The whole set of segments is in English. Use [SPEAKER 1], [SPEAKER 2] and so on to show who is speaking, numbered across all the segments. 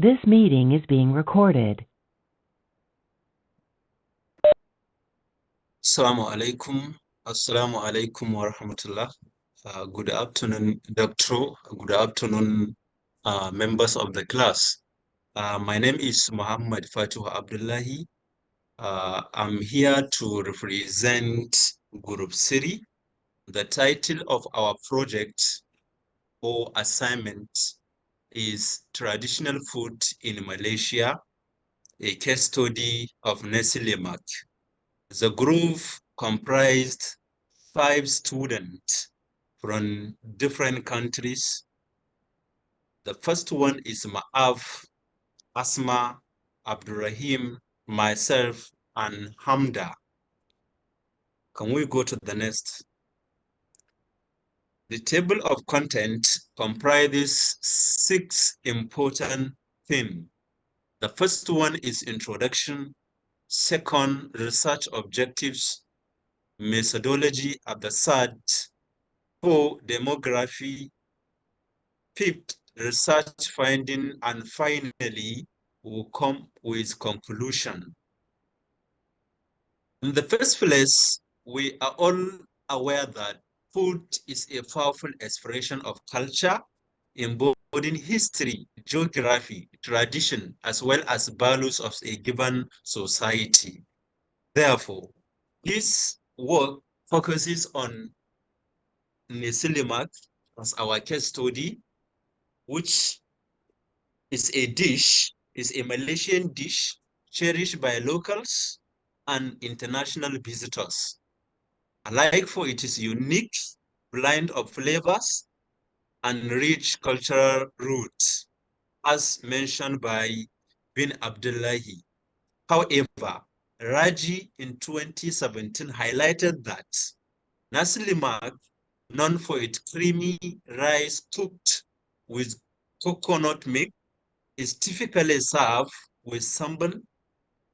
[SPEAKER 1] This meeting is being recorded.
[SPEAKER 2] Assalamu alaikum. Assalamu alaikum wa rahmatullah. Good afternoon, Doctor. Good afternoon, members of the class. My name is Muhammad Fatuh Abdullahi. I'm here to represent Group Siri. The title of our project or assignment is Traditional Food in Malaysia, a case study of Nasi Lemak. The group comprised 5 students from different countries. The first one is MAAB, Asma, Abdurrahim, myself, and Hamda. Can we go to the next? The table of content comprises 6 important themes. The first one is introduction. Second, research objectives, methodology at the third. 4, demography. 5th, research finding, and finally, we'll come with conclusion. In the first place, we are all aware that food is a powerful expression of culture, embodying history, geography, tradition, as well as values of a given society. Therefore, this work focuses on Nasi Lemak as our case study, which is a Malaysian dish cherished by locals and international visitors. Alike for its unique blend of flavors and rich cultural roots, as mentioned by bin Abdullahi. However, Raji in 2017 highlighted that Nasi Lemak, known for its creamy rice cooked with coconut milk, is typically served with sambal,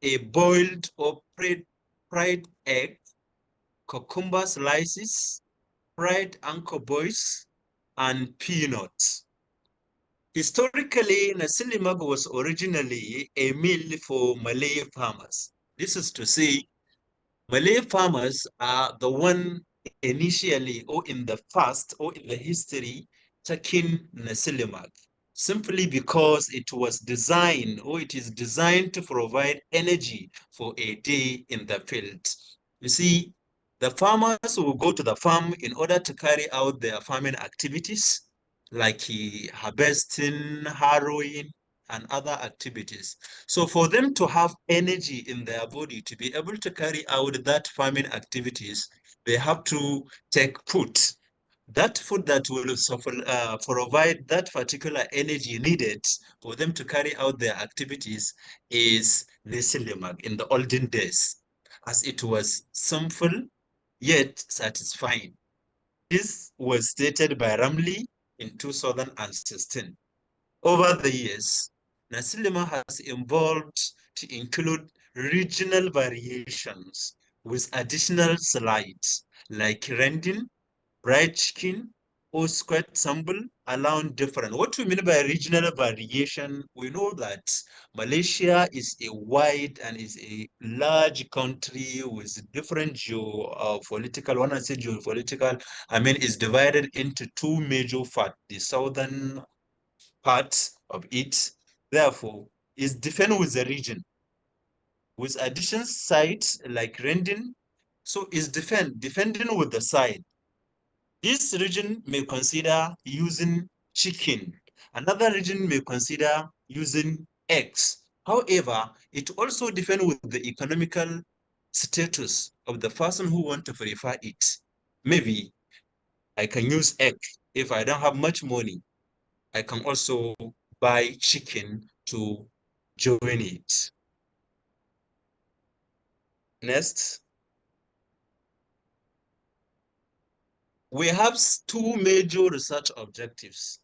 [SPEAKER 2] a boiled or fried egg, cucumber slices, fried anchor boys, and peanuts. Historically, Nasi Lemak was originally a meal for Malay farmers. This is to say, Malay farmers are the one initially or in the past or in the history taking Nasi Lemak, simply because it was designed or it is designed to provide energy for a day in the field. You see, the farmers will go to the farm in order to carry out their farming activities like harvesting, harrowing, and other activities. So for them to have energy in their body to be able to carry out that farming activities, they have to take food. That food that will provide that particular energy needed for them to carry out their activities is Nasi Lemak in the olden days, as it was simple yet satisfying. This was stated by Ramli in 2016. Over the years, Nasi Lemak has evolved to include regional variations with additional slides like rendang, fried chicken, or squid sambal allowing different. What we mean by regional variation, we know that Malaysia is a wide and is a large country with different geopolitical, when I say geopolitical, I mean it's divided into 2 major parts, the southern part of it. Therefore, is different with the region. With addition sites like rending, so is depending with the site. This region may consider using chicken. Another region may consider using eggs. However, it also depends with the economical status of the person who want to prefer it. Maybe I can use egg if I don't have much money. I can also buy chicken to join it. Next, we have 2 major research objectives.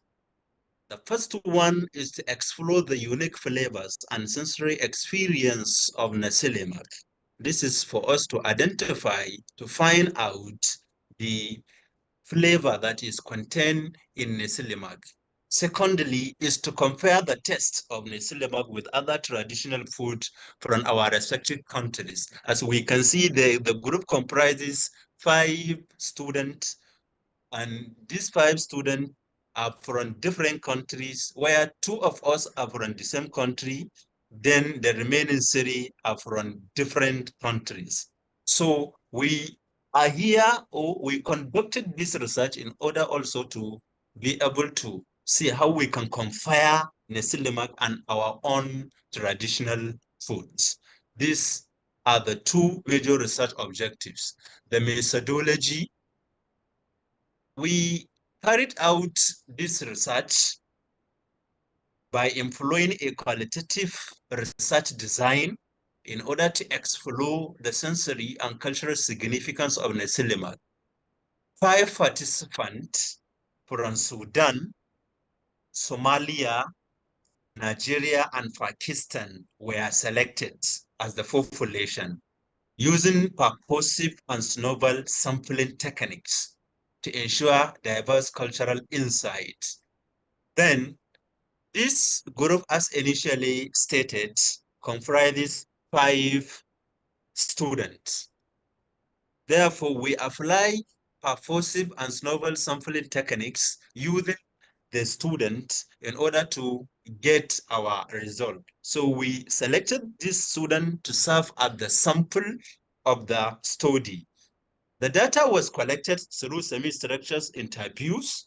[SPEAKER 2] The first one is to explore the unique flavors and sensory experience of Nasi Lemak. This is for us to identify, to find out the flavor that is contained in Nasi Lemak. Secondly, is to compare the taste of Nasi Lemak with other traditional food from our respective countries. As we can see, the group comprises 5 students, and these 5 students are from different countries, where 2 of us are from the same country, then the remaining 3 are from different countries. So we are here, or we conducted this research in order also to be able to see how we can compare Nasi Lemak and our own traditional foods. These are the 2 major research objectives. The methodology: we carried out this research by employing a qualitative research design in order to explore the sensory and cultural significance of Nasi Lemak. 5 participants from Sudan, Somalia, Nigeria, and Pakistan were selected as the population using purposive and novel sampling techniques to ensure diverse cultural insight. Then, this group, as initially stated, comprises 5 students. Therefore, we apply purposive and novel sampling techniques using the student in order to get our result. So we selected this student to serve as the sample of the study. The data was collected through semi-structured interviews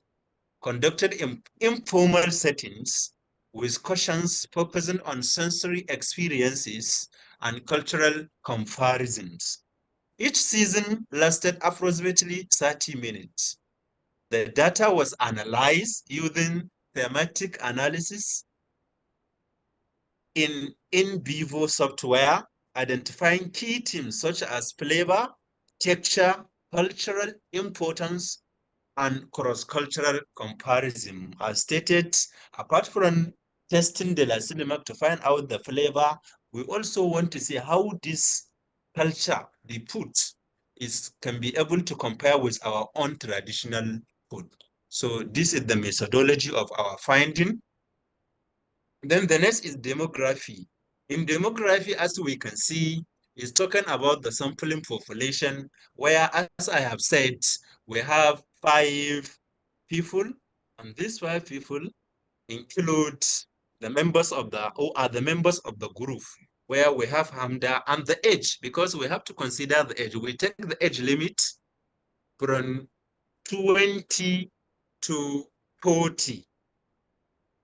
[SPEAKER 2] conducted in informal settings with questions focusing on sensory experiences and cultural comparisons. Each season lasted approximately 30 minutes. The data was analyzed using thematic analysis in vivo software, identifying key themes such as flavor, texture, cultural importance, and cross-cultural comparison. As stated, apart from testing the Nasi Lemak to find out the flavor, we also want to see how this culture, the food, can be able to compare with our own traditional food. So this is the methodology of our finding. Then the next is demography. In demography, as we can see, is talking about the sampling population, where, as I have said, we have 5 people, and these 5 people include the members of the, or are the members of the group, where we have Hamda, and the age, because we have to consider the age. We take the age limit from 20 to 40.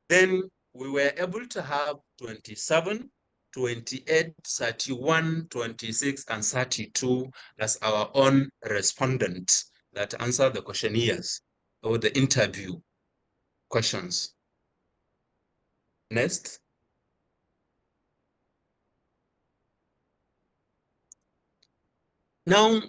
[SPEAKER 2] Then we were able to have 27, 28, 31, 26, and 32 as our own respondents that answer the questionnaires or the interview questions. Next. Now,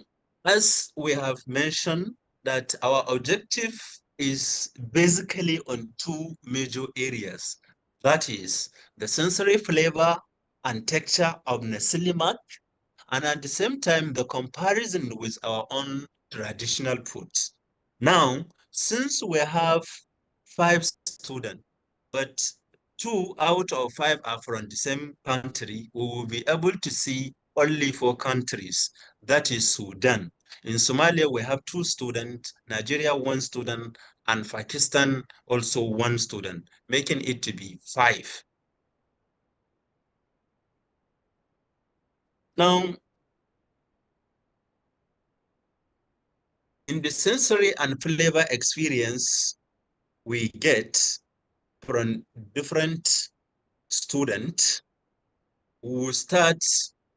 [SPEAKER 2] as we have mentioned, that our objective is basically on 2 major areas. That is the sensory flavor and texture of Nasi Lemak, and at the same time, the comparison with our own traditional foods. Now, since we have 5 students, but 2 out of 5 are from the same country, we will be able to see only 4 countries. That is Sudan. In Somalia, we have 2 students, Nigeria 1 student, and Pakistan also 1 student, making it to be 5. Now, in the sensory and flavor experience we get from different students, we start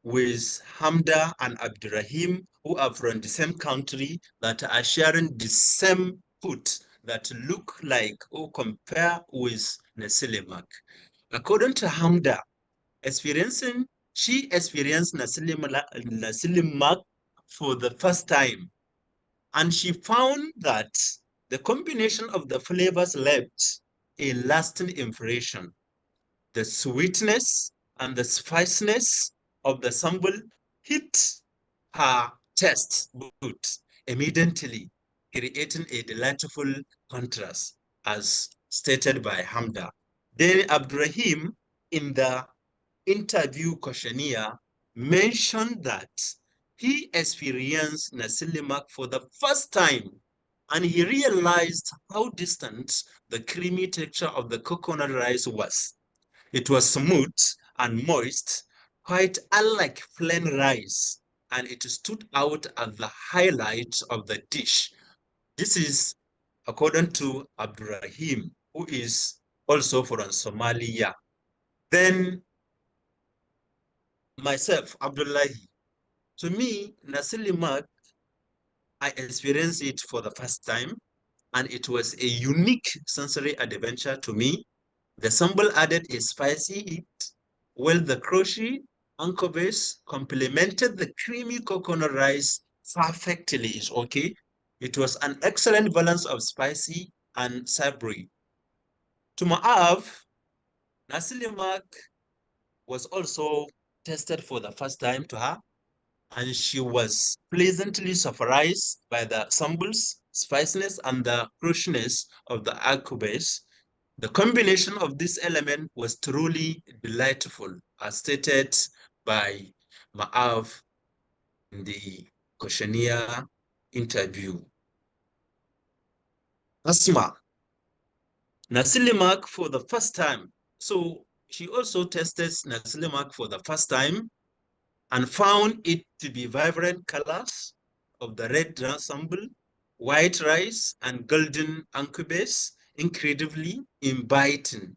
[SPEAKER 2] with Hamda and Abdurrahim, who are from the same country, that are sharing the same food that look like or compare with Nasi Lemak. According to Hamda, she experienced Nasi Lemak for the first time, and she found that the combination of the flavors left a lasting impression. The sweetness and the spiciness of the sambal hit her taste bud immediately, creating a delightful contrast, as stated by Hamda. Then Abdurrahim, in the interview questionnaire, mentioned that he experienced Nasi Lemak for the first time, and he realized how distant the creamy texture of the coconut rice was. It was smooth and moist, quite unlike plain rice, and it stood out as the highlight of the dish. This is according to Abdurrahim, who is also from Somalia. Then myself, Abdullahi. To me, Nasi Lemak, I experienced it for the first time, and it was a unique sensory adventure to me. The sambal added a spicy heat, while the crunchy anchovies complemented the creamy coconut rice perfectly. Is okay. It was an excellent balance of spicy and savory. To Ma'av, Nasi Lemak was also tested for the first time to her, and she was pleasantly surprised by the sambal's spiciness and the crunchiness of the akubes. The combination of this element was truly delightful, as stated by Ma'av in the questionnaire interview. Asma, Nasi Lemak for the first time. So she also tested Nasi Lemak for the first time and found it to be vibrant colors of the red ensemble, white rice, and golden anchovies, incredibly inviting.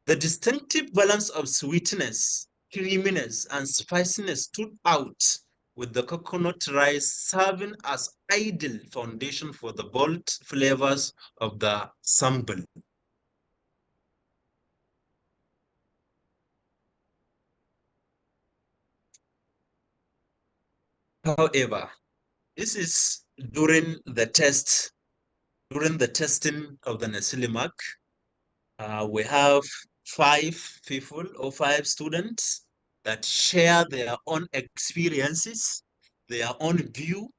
[SPEAKER 2] The distinctive balance of sweetness, creaminess, and spiciness stood out, with the coconut rice serving as ideal foundation for the bold flavors of the sambal. However, this is during the testing of the Nasi Lemak. We have 5 people or 5 students that share their own experiences, their own view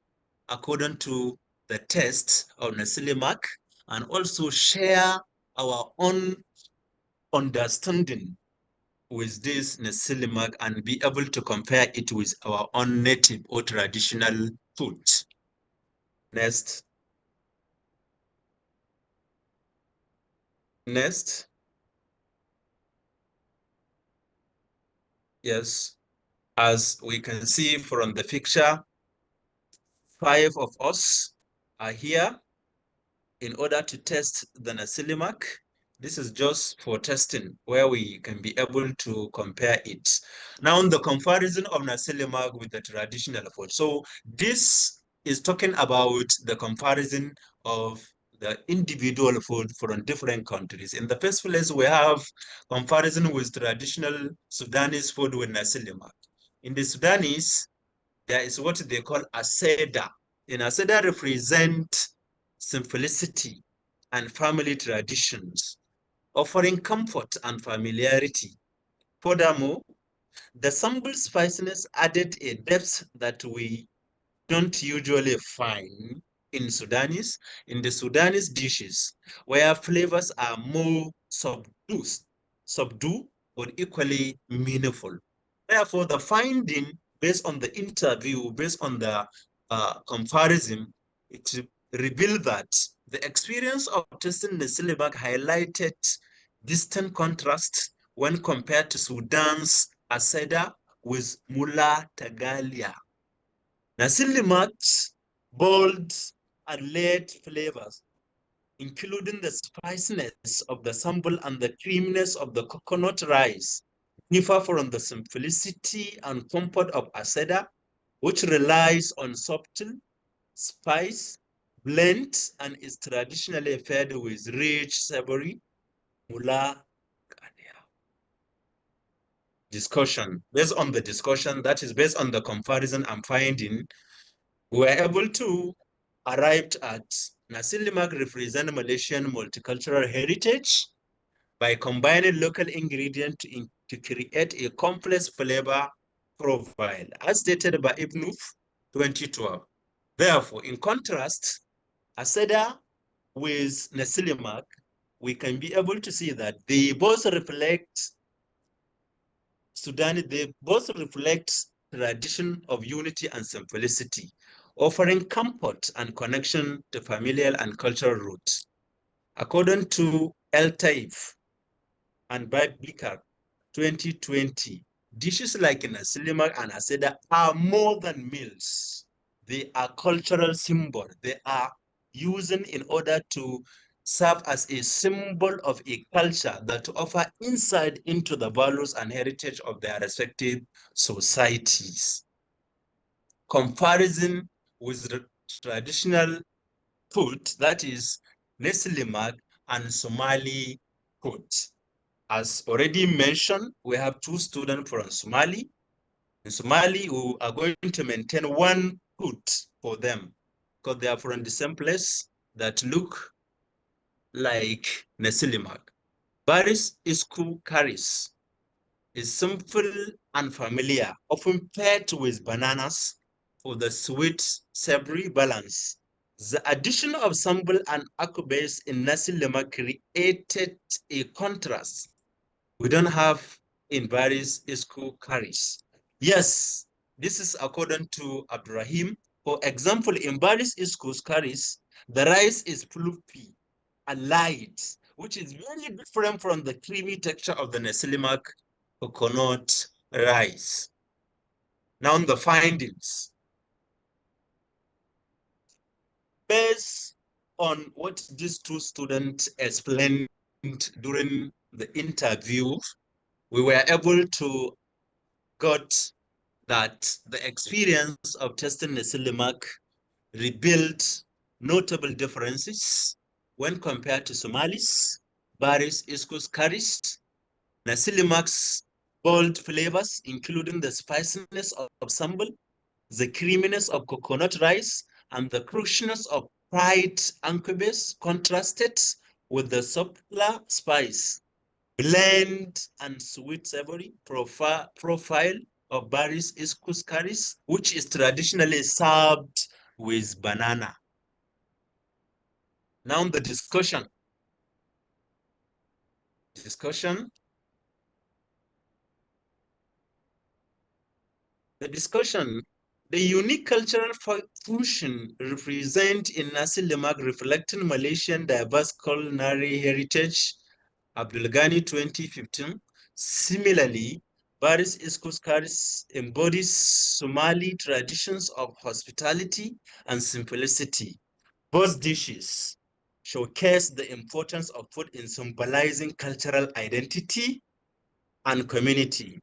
[SPEAKER 2] according to the test of Nasi Lemak, and also share our own understanding with this Nasi Lemak and be able to compare it with our own native or traditional food. Next. Next. Yes. As we can see from the picture, 5 of us are here in order to test the Nasi Lemak. This is just for testing where we can be able to compare it. Now, the comparison of Nasi Lemak with the traditional food. So this is talking about the comparison of the individual food from different countries. In the first place, we have comparison with traditional Sudanese food with Nasi Lemak. In the Sudanese, there is what they call aseda. In aseda represent simplicity and family traditions, offering comfort and familiarity. Furthermore, the sambal spiciness added a depth that we don't usually find in Sudanese, in the Sudanese dishes, where flavors are more subdued, but equally meaningful. Therefore, the finding based on the interview, based on the comparison, it revealed that the experience of tasting the Silibak highlighted distant contrast when compared to Sudan's Aseda with Mula Tagalia. Nasi Lemak's bold and layered flavors, including the spiciness of the sambal and the creaminess of the coconut rice, differ from the simplicity and comfort of Aseda, which relies on subtle spice blend and is traditionally fed with rich, savory mula. Discussion. Based on the discussion, that is based on the comparison I'm finding, we were able to arrive at Nasi Lemak represent Malaysian multicultural heritage by combining local ingredients to create a complex flavor profile, as stated by Ibnuf 2012. Therefore, in contrast, Aseda with Nasi Lemak we can be able to see that they both reflect tradition of unity and simplicity, offering comfort and connection to familial and cultural roots. According to El Taif and Biblical 2020, dishes like Nasi Lemak and Aseda are more than meals. They are cultural symbol. They are using in order to serve as a symbol of a culture that offer insight into the values and heritage of their respective societies. Comparison with the traditional food, that is Nasi Lemak and Somali food. As already mentioned, we have two students from Somali. In Somali, we are going to maintain one food for them because they are from the same place that look like Nasi Lemak. Baris Isku Karis is simple and familiar, often paired with bananas for the sweet, savory balance. The addition of sambal and akubes in Nasi Lemak created a contrast we don't have in various school curries. Yes, this is according to Abdurrahim. For example, in various school curries, the rice is fluffy and light, which is very different from the creamy texture of the Nasi Lemak coconut rice. Now the findings. Based on what these two students explained during the interview, we were able to got that the experience of testing Nasi Lemak revealed notable differences when compared to Somalis, Baris, Iskus, Karis, Nasi Lemak's bold flavors, including the spiciness of sambal, the creaminess of coconut rice, and the crunchiness of fried anchovies contrasted with the subtler spice, blend, and sweet savory profile of Baris Iskus Karis, which is traditionally served with banana. Now the discussion. The unique cultural fusion represent in Nasi Lemak reflecting Malaysian diverse culinary heritage, Abdulghani 2015. Similarly, Baris Iskus Karis embodies Somali traditions of hospitality and simplicity. Both dishes showcase the importance of food in symbolizing cultural identity and community.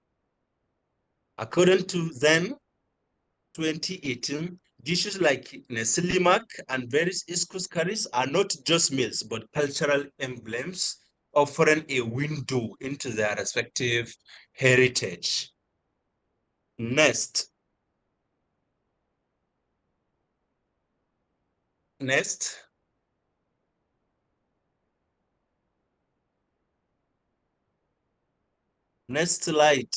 [SPEAKER 2] According to Zen 2018, dishes like Nasi Lemak and various Iskus curries are not just meals, but cultural emblems offering a window into their respective heritage. Next slide.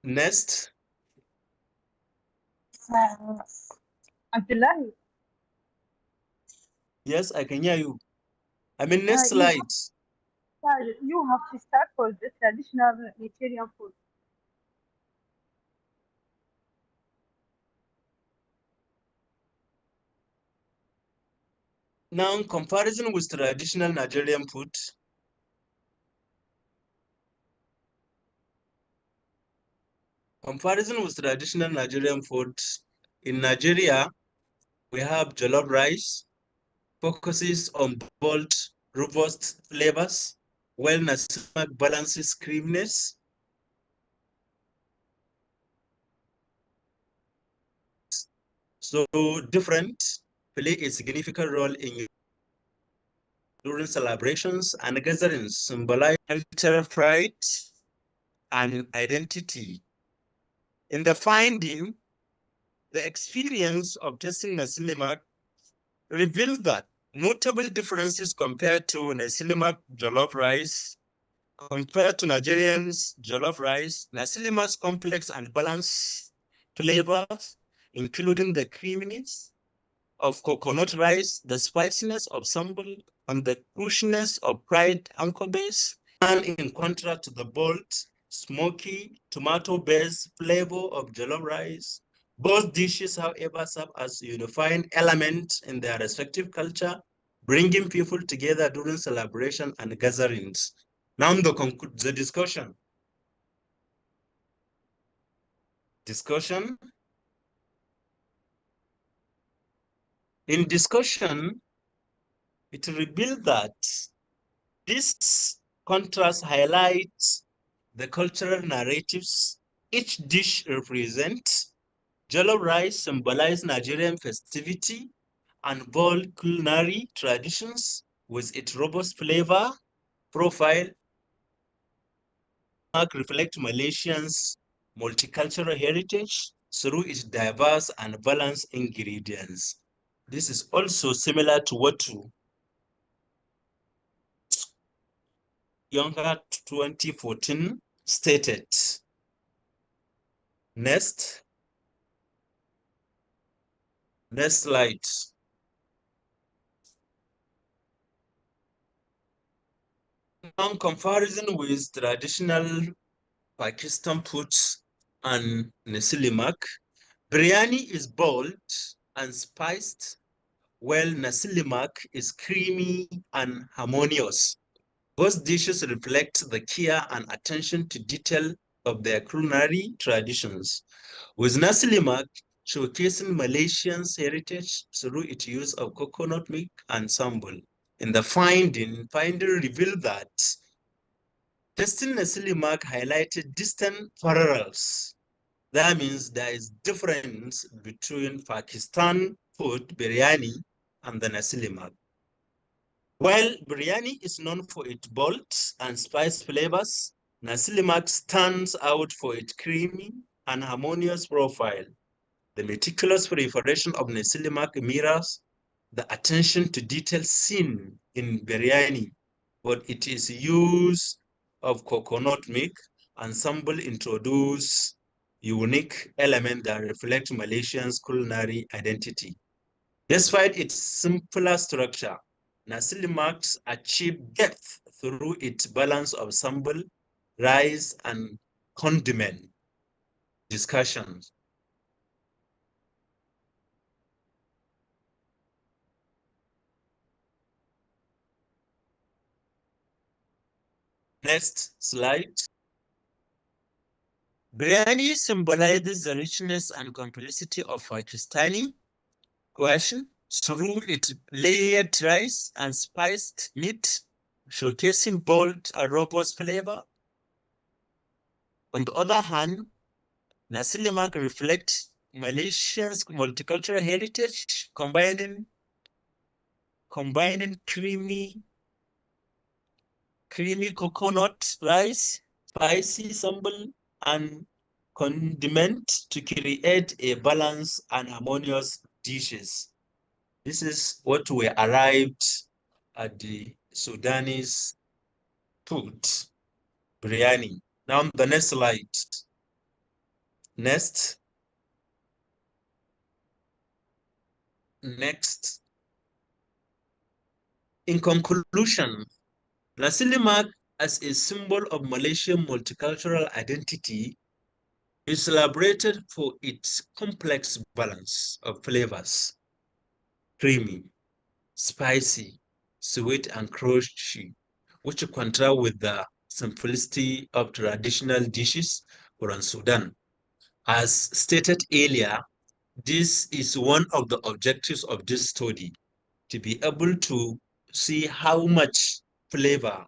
[SPEAKER 2] Next.
[SPEAKER 3] Abdullahi.
[SPEAKER 2] Yes, I can hear you. I mean, next slide.
[SPEAKER 3] You have to start with the traditional Nigerian food.
[SPEAKER 2] Now, in comparison with traditional Nigerian food, in Nigeria, we have jollof rice, focuses on bold, robust flavors, while Nasi Lemak balances creaminess. So different play a significant role in during celebrations and gatherings, symbolize cultural pride and identity. In the finding, the experience of tasting Nasi Lemak revealed that notable differences compared to Nasi Lemak jollof rice
[SPEAKER 4] Compared to Nigerians' jollof rice, Nasi Lemak's complex and balanced flavors, including the creaminess of coconut rice, the spiciness of sambal, and the crunchiness of fried anchor base,
[SPEAKER 2] and in contrast to the bold, smoky, tomato-based flavor of jollof rice. Both dishes, however, serve as unifying elements in their respective culture, bringing people together during celebration and gatherings. Now the discussion. In discussion, it revealed that this contrast highlights the cultural narratives each dish represents. Jollof rice symbolizes Nigerian festivity and bold culinary traditions with its robust flavor profile. Reflect Malaysians' multicultural heritage through its diverse and balanced ingredients. This is also similar to what Younger 2014 stated. Next slide. Now, comparison with traditional Pakistan foods and Nasi Lemak, biryani is bold and spiced, while Nasi Lemak is creamy and harmonious. Both dishes reflect the care and attention to detail of their culinary traditions, with Nasi Lemak showcasing Malaysians' heritage through its use of coconut milk and sambal. In the finding revealed that testing Nasi Lemak highlighted distant parallels. That means there is difference between Pakistan food biryani and the Nasi Lemak. While biryani is known for its bold and spice flavors, Nasi Lemak stands out for its creamy and harmonious profile. The meticulous preparation of Nasi Lemak mirrors the attention to detail seen in biryani, but it is use of coconut milk and sambal introduce unique elements that reflect Malaysia's culinary identity. Despite its simpler structure, Nasi Lemak achieved depth through its balance of sambal, rice, and condiment. Discussions. Next slide.
[SPEAKER 4] biryani symbolizes the richness and complexity of Pakistani cuisine through its layered rice and spiced meat, showcasing bold and robust flavor. On the other hand, Nasi Lemak reflects Malaysia's multicultural heritage, combining creamy coconut rice,
[SPEAKER 2] Spicy sambal, and condiment to create a balanced and harmonious dishes. This is what we arrived at the Sudanese food, biryani. Now the next slide. Next. In conclusion, Nasi Lemak as a symbol of Malaysian multicultural identity is celebrated for its complex balance of flavors, creamy, spicy, sweet, and crunchy, which contrast with the simplicity of traditional dishes from Sudan. As stated earlier, this is one of the objectives of this study, to be able to see how much flavor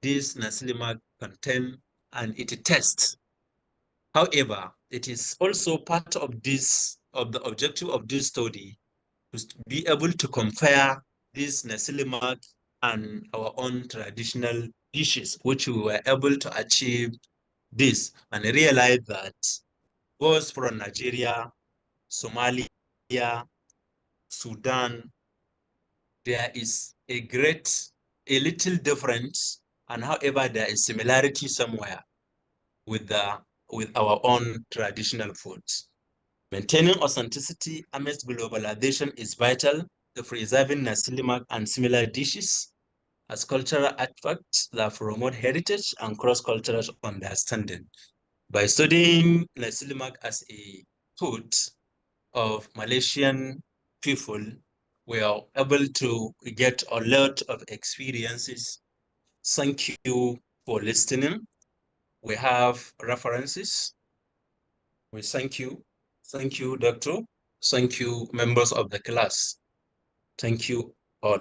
[SPEAKER 2] this Nasi Lemak contain and it tests. However, it is also part of the objective of this study to be able to compare this Nasi Lemak and our own traditional dishes, which we were able to achieve this and realize that both from Nigeria, Somalia, Sudan, there is a little difference and however there is similarity somewhere with our own traditional foods. Maintaining authenticity amidst globalization is vital to preserving Nasi Lemak and similar dishes as cultural artifacts that promote heritage and cross-cultural understanding. By studying Nasi Lemak as a food of Malaysian people, we are able to get a lot of experiences. Thank you for listening. We have references. We thank you. Thank you, Doctor. Thank you, members of the class. Thank you all.